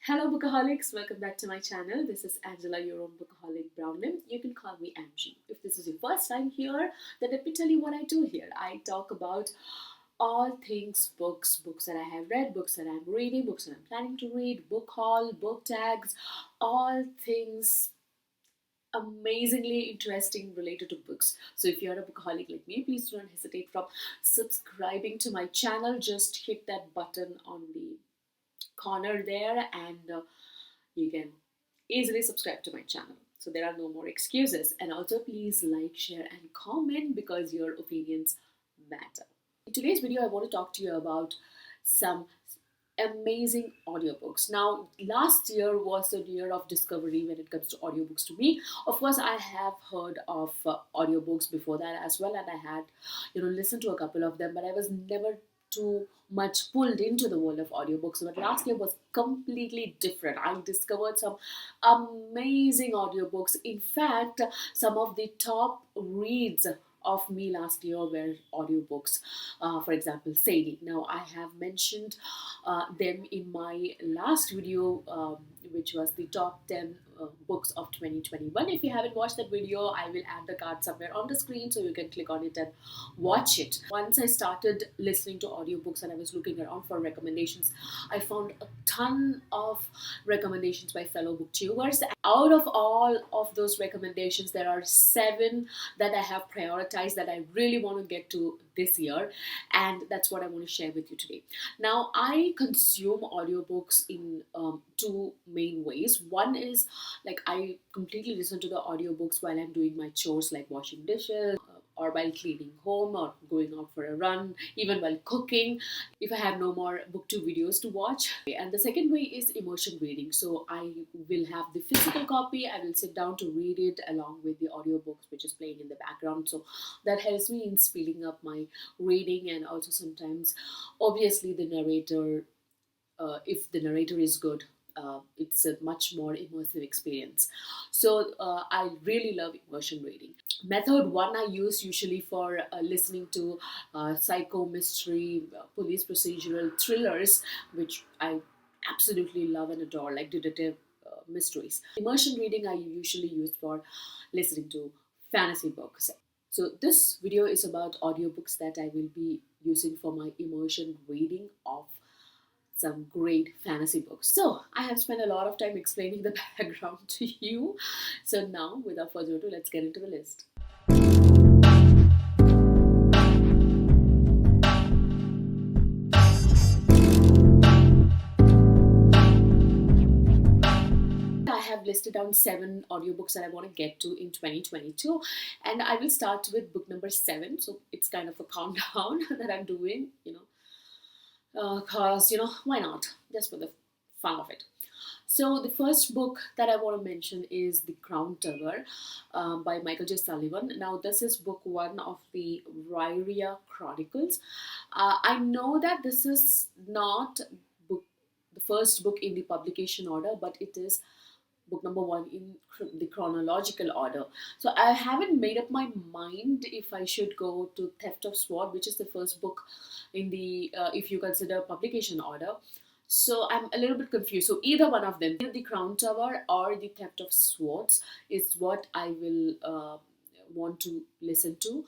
Hello Bookaholics, welcome back to my channel. This is Angela, your own Bookaholic Brownham. You can call me Angie. If this is your first time here, then let me tell you what I do here. I talk about all things books, books that I have read, books that I'm reading, books that I'm planning to read, book haul, book tags, all things amazingly interesting related to books. So if you're a bookaholic like me, please don't hesitate from subscribing to my channel. Just hit that button on the corner there and you can easily subscribe to my channel, so there are no more excuses. And also please like, share and comment because your opinions matter. In today's video I want to talk to you about some amazing audiobooks. Now last year was a year of discovery when it comes to audiobooks to me. Of course I have heard of audiobooks before that as well, and I had listened to a couple of them, but I was never too much pulled into the world of audiobooks. But last year was completely different. I discovered some amazing audiobooks. In fact, some of the top reads of me last year were audiobooks. For example, Sadie. Now I have mentioned them in my last video, which was the top 10 books of 2021. If you haven't watched that video, I will add the card somewhere on the screen so you can click on it and watch it. Once I started listening to audiobooks and I was looking around for recommendations, I found a ton of recommendations by fellow booktubers. Out of all of those recommendations, there are 7 that I have prioritized that I really want to get to this year, and that's what I want to share with you today. Now I consume audiobooks in 2 main ways. One is like I completely listen to the audiobooks while I'm doing my chores like washing dishes, or while cleaning home, or going out for a run, even while cooking, if I have no more booktube videos to watch. And the second way is immersion reading. So I will have the physical copy, I will sit down to read it along with the audiobooks which is playing in the background. So that helps me in speeding up my reading, and also sometimes obviously the narrator, if the narrator is good, it's a much more immersive experience. So I really love immersion reading. Method 1 I use usually for listening to psycho, mystery, police procedural thrillers, which I absolutely love and adore, like detective mysteries. Immersion reading I usually use for listening to fantasy books. So this video is about audiobooks that I will be using for my immersion reading of some great fantasy books. So I have spent a lot of time explaining the background to you. So now without further ado, let's get into the list. I have listed down 7 audiobooks that I want to get to in 2022, and I will start with book number 7. So it's kind of a countdown that I'm doing, because why not, just for the fun of it. So the first book that I want to mention is The Crown Tower by Michael J. Sullivan. Now this is book 1 of the Ryria Chronicles. I know that this is not the first book in the publication order, but it is book number 1 in the chronological order. So I haven't made up my mind if I should go to Theft of Sword, which is the first book in the if you consider publication order. So I'm a little bit confused. So either one of them, The Crown Tower or The Theft of Swords, is what I will want to listen to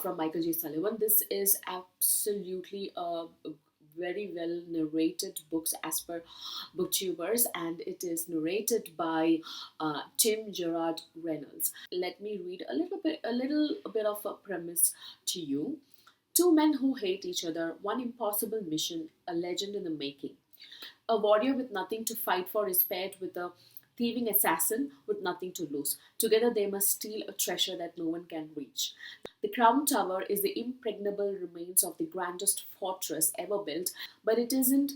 from Michael J. Sullivan. This is absolutely a very well narrated books as per booktubers, and it is narrated by Tim Gerard Reynolds. Let me read a little bit of a premise to you. 2 men who hate each other, one impossible mission, a legend in the making. A warrior with nothing to fight for is paired with a thieving assassin with nothing to lose. Together they must steal a treasure that no one can reach. The Crown Tower is the impregnable remains of the grandest fortress ever built, but it isn't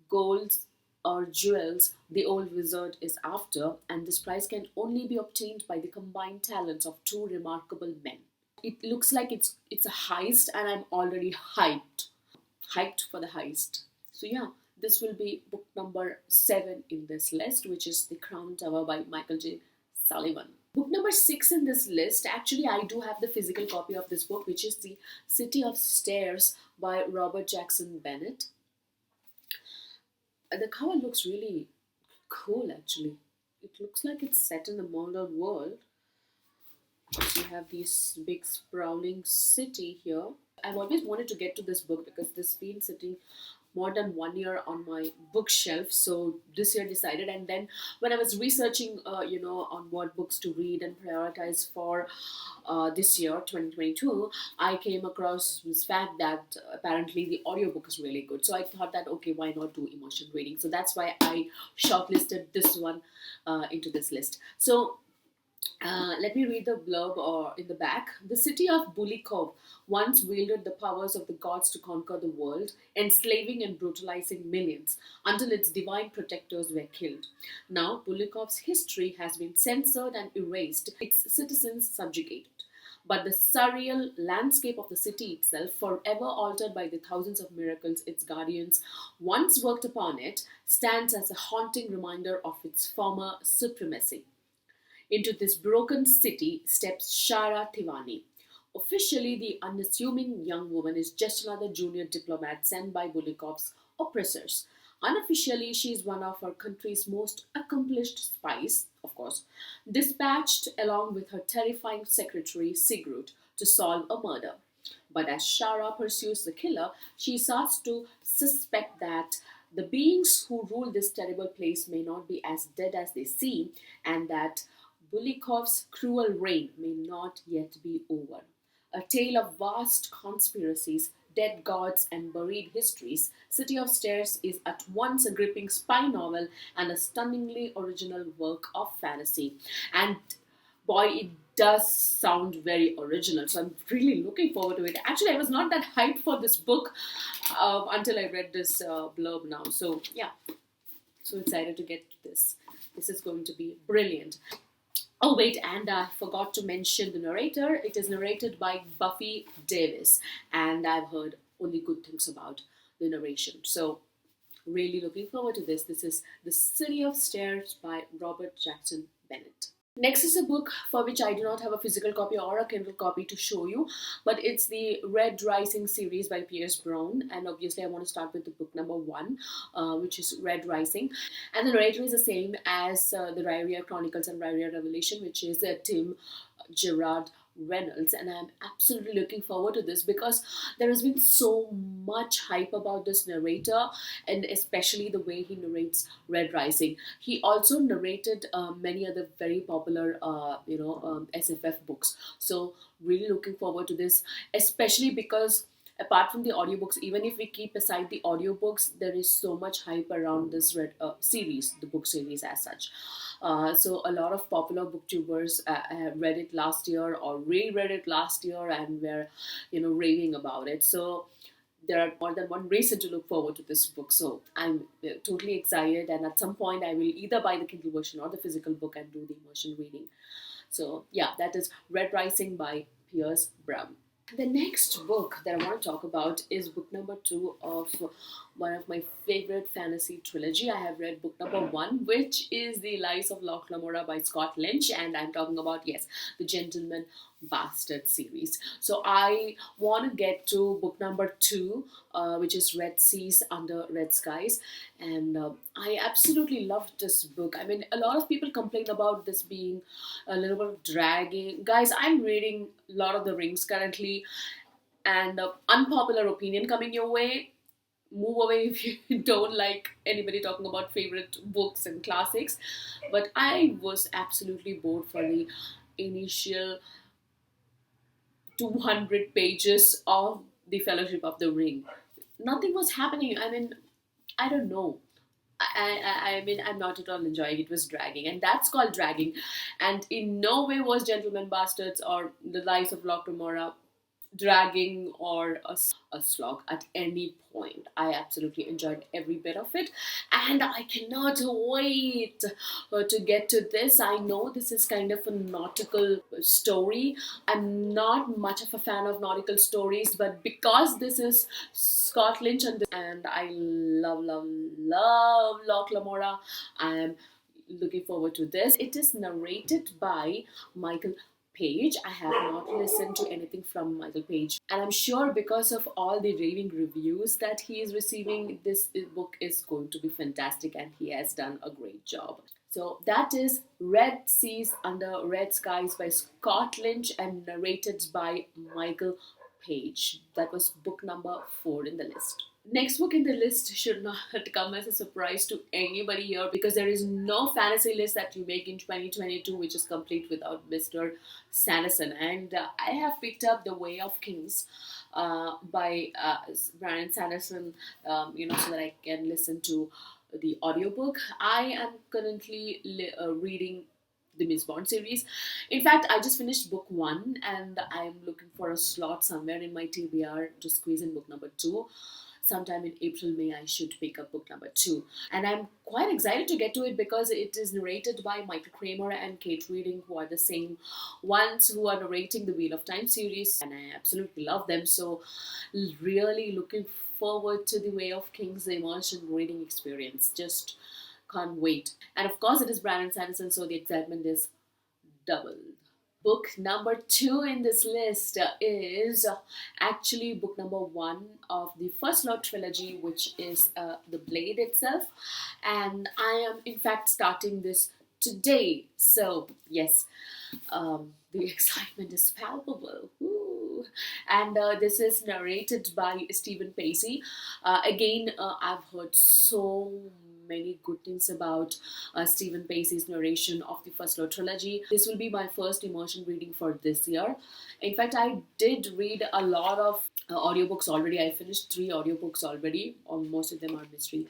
gold or jewels the old wizard is after, and this prize can only be obtained by the combined talents of 2 remarkable men. It looks like it's a heist, and I'm already hyped for the heist. So yeah, this will be book number 7 in this list, which is The Crown Tower by Michael J. Sullivan. Book number 6 in this list, actually I do have the physical copy of this book, which is The City of Stairs by Robert Jackson Bennett. The cover looks really cool actually. It looks like it's set in a modern world. You have this big sprawling city here. I've always wanted to get to this book because this has been sitting more than 1 year on my bookshelf. So this year decided, and then when I was researching, on what books to read and prioritize for this year, 2022, I came across this fact that apparently the audiobook is really good. So I thought that okay, why not do immersion reading? So that's why I shortlisted this one into this list. So let me read the blurb or in the back. The city of Bulikov once wielded the powers of the gods to conquer the world, enslaving and brutalizing millions until its divine protectors were killed. Now, Bulikov's history has been censored and erased, its citizens subjugated. But the surreal landscape of the city itself, forever altered by the thousands of miracles its guardians once worked upon it, stands as a haunting reminder of its former supremacy. Into this broken city steps Shara Tivani. Officially, the unassuming young woman is just another junior diplomat sent by Bulikov's oppressors. Unofficially, she is one of our country's most accomplished spies, of course, dispatched along with her terrifying secretary Sigrud to solve a murder. But as Shara pursues the killer, she starts to suspect that the beings who rule this terrible place may not be as dead as they seem, and that Bulikov's cruel reign may not yet be over. A tale of vast conspiracies, dead gods, and buried histories, City of Stairs is at once a gripping spy novel and a stunningly original work of fantasy. And boy, it does sound very original. So I'm really looking forward to it. Actually, I was not that hyped for this book until I read this blurb now. So yeah, so excited to get this. This is going to be brilliant. Oh wait, and I forgot to mention the narrator. It is narrated by Buffy Davis, and I've heard only good things about the narration. So really looking forward to this. This is The City of Stairs by Robert Jackson Bennett. Next is a book for which I do not have a physical copy or a Kindle copy to show you, but it's the Red Rising series by Pierce Brown, and obviously I want to start with the book number 1, which is Red Rising, and the narrator is the same as the Rhyria Chronicles and Rhyria Revelation, which is Tim Gerard Reynolds, and I'm absolutely looking forward to this because there has been so much hype about this narrator, and especially the way he narrates Red Rising. He also narrated many other very popular SFF books, so really looking forward to this, especially because apart from the audiobooks, even if we keep aside the audiobooks, there is so much hype around this series, the book series as such. So a lot of popular booktubers have read it last year or reread it last year and were, raving about it. So there are more than one reason to look forward to this book. So I'm totally excited, and at some point I will either buy the Kindle version or the physical book and do the immersion reading. So yeah, that is Red Rising by Pierce Brown. The next book that I want to talk about is book number 2 of one of my favorite fantasy trilogy. I have read book number 1, which is The Lies of Locke Lamora by Scott Lynch, and I'm talking about, yes, the Gentleman Bastard series. So I want to get to book number 2, which is Red Seas Under Red Skies, and I absolutely loved this book. I mean, a lot of people complain about this being a little bit dragging. Guys, I'm reading Lord of the Rings currently, and unpopular opinion coming your way. Move away if you don't like anybody talking about favorite books and classics. But I was absolutely bored for the initial 200 pages of The Fellowship of the Ring. Nothing was happening. I mean, I don't know. I mean, I'm not at all enjoying it. It was dragging, and that's called dragging. And in no way was Gentleman Bastards or The Lies of Locke Lamora dragging or a slog at any point. I absolutely enjoyed every bit of it, and I cannot wait to get to this. I know this is kind of a nautical story. I'm not much of a fan of nautical stories, but because this is Scott Lynch and I love Locke Lamora, I am looking forward to this. It is narrated by Michael Page. I have not listened to anything from Michael Page, and I'm sure because of all the raving reviews that he is receiving, this book is going to be fantastic, and he has done a great job. So that is Red Seas Under Red Skies by Scott Lynch and narrated by Michael Page. That was book number 4 in the list. Next book in the list should not come as a surprise to anybody here, because there is no fantasy list that you make in 2022 which is complete without Mr. Sanderson. And I have picked up The Way of Kings by Brandon Sanderson, so that I can listen to the audiobook. I am currently reading the Miss Bond series. In fact, I just finished book 1 and I am looking for a slot somewhere in my TBR to squeeze in book number 2. Sometime in April, May, I should pick up book number 2. And I'm quite excited to get to it because it is narrated by Michael Kramer and Kate Reading, who are the same ones who are narrating the Wheel of Time series. And I absolutely love them. So really looking forward to The Way of Kings immersion reading experience. Just can't wait. And of course, it is Brandon Sanderson, so the excitement is doubled. Book number 2 in this list is actually book number 1 of the First Law trilogy, which is The Blade itself. And I am in fact starting this today. So yes, the excitement is palpable. Woo. And this is narrated by Stephen Pacey. Again, I've heard so many good things about Stephen Pacey's narration of the First Law trilogy. This will be my first immersion reading for this year. In fact, I did read a lot of audiobooks already. I finished 3 audiobooks already, or most of them are mystery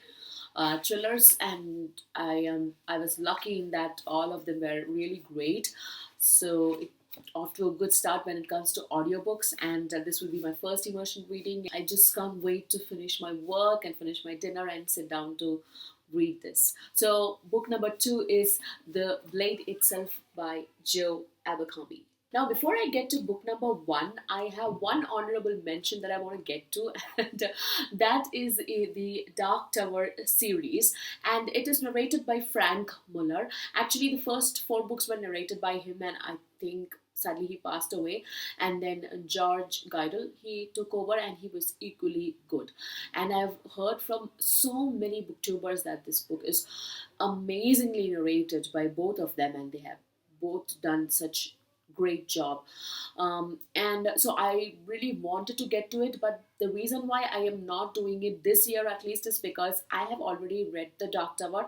thrillers, and I was lucky in that all of them were really great. So it off to a good start when it comes to audiobooks, and this will be my first immersion reading. I just can't wait to finish my work and finish my dinner and sit down to read this. So book number 2 is The Blade Itself by Joe Abercrombie. Now, before I get to book number 1, I have one honorable mention that I want to get to, and that is the Dark Tower series, and it is narrated by Frank Muller. Actually, the first 4 books were narrated by him, and I think sadly he passed away, and then George Guidel, he took over, and he was equally good. And I've heard from so many booktubers that this book is amazingly narrated by both of them, and they have both done such great job. And so I really wanted to get to it, but the reason why I am not doing it this year at least is because I have already read The Dark Tower,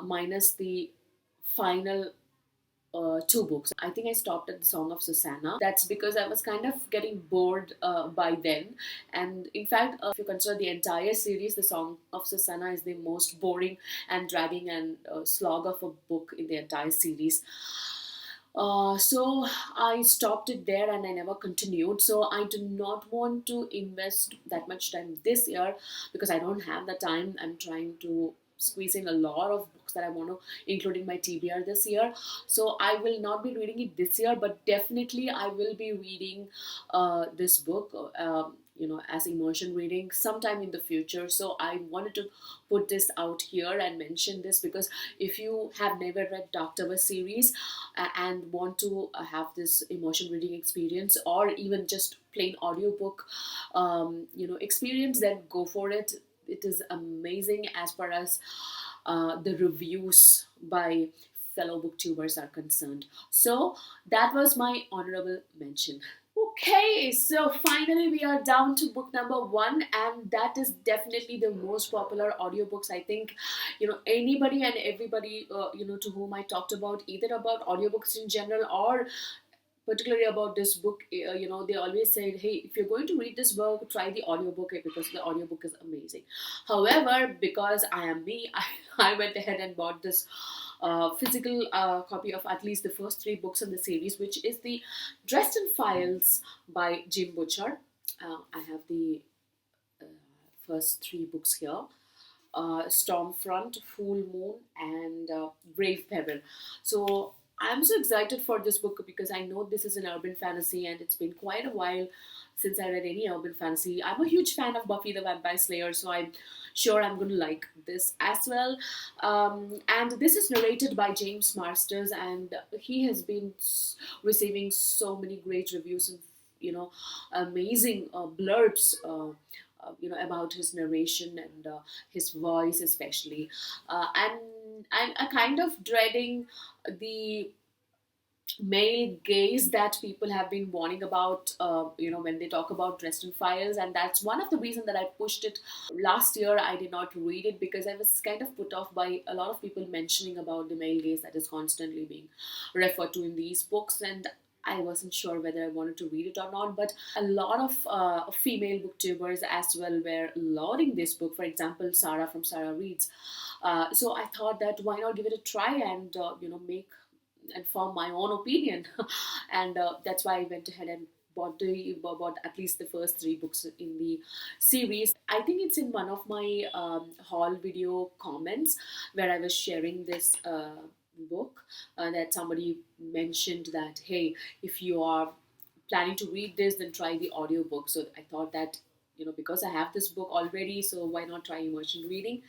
minus the final 2 books. I think I stopped at the Song of Susanna. That's because I was kind of getting bored by then. And in fact, if you consider the entire series, the Song of Susanna is the most boring and dragging and slog of a book in the entire series. So I stopped it there and I never continued. So I do not want to invest that much time this year because I don't have the time. I'm trying to squeeze in a lot of books that I want to include in my TBR this year. So I will not be reading it this year, but definitely I will be reading this book as immersion reading sometime in the future. So I wanted to put this out here and mention this because if you have never read Dark Tower series and want to have this immersion reading experience, or even just plain audiobook experience, then go for it. It is amazing as far as the reviews by fellow booktubers are concerned. So that was my honorable mention. Okay, so finally we are down to book number 1, and that is definitely the most popular audiobooks. I think, anybody and everybody, to whom I talked about, either about audiobooks in general or particularly about this book, they always said, hey, if you're going to read this book, try the audiobook because the audiobook is amazing. However, because I am me, I went ahead and bought this physical copy of at least the first 3 books in the series, which is the Dresden Files by Jim Butcher. I have the first 3 books here. Stormfront, Full Moon, and Brave Peril. So I'm so excited for this book because I know this is an urban fantasy and it's been quite a while since I read any urban fantasy. I'm a huge fan of Buffy the Vampire Slayer, so I'm sure I'm going to like this as well. And this is narrated by James Marsters, and he has been receiving so many great reviews and, amazing blurbs. About his narration and his voice, especially, and I'm kind of dreading the male gaze that people have been warning about, when they talk about Dresden Files, and that's one of the reasons that I pushed it last year. I did not read it because I was kind of put off by a lot of people mentioning about the male gaze that is constantly being referred to in these books, and I wasn't sure whether I wanted to read it or not. But a lot of female booktubers as well were lauding this book. For example, Sarah from Sarah Reads. So I thought that why not give it a try and make and form my own opinion. And that's why I went ahead and bought at least the first three books in the series. I think it's in one of my haul video comments where I was sharing this book, that somebody mentioned that, hey, if you are planning to read this, then try the audiobook. So I thought that, because I have this book already, so why not try immersion reading?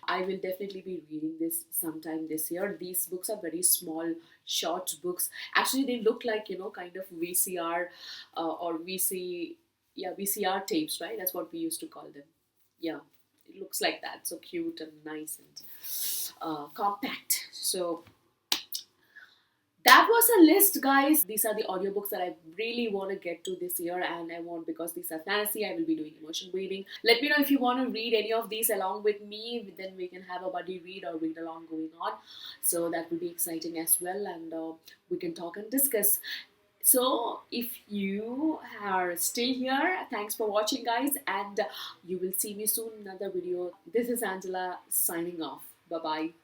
I will definitely be reading this sometime this year. These books are very small, short books. Actually, they look like, kind of VCR or VCR tapes, right? That's what we used to call them. Yeah, it looks like that. So cute and nice and compact. So that was a list, guys. These are the audiobooks that I really want to get to this year, and I want, because these are fantasy, I will be doing immersion reading. Let me know if you want to read any of these along with me, then we can have a buddy read or read along going on. So that will be exciting as well, and we can talk and discuss. So if you are still here, thanks for watching, guys, and you will see me soon in another video. This is Angela signing off. Bye bye.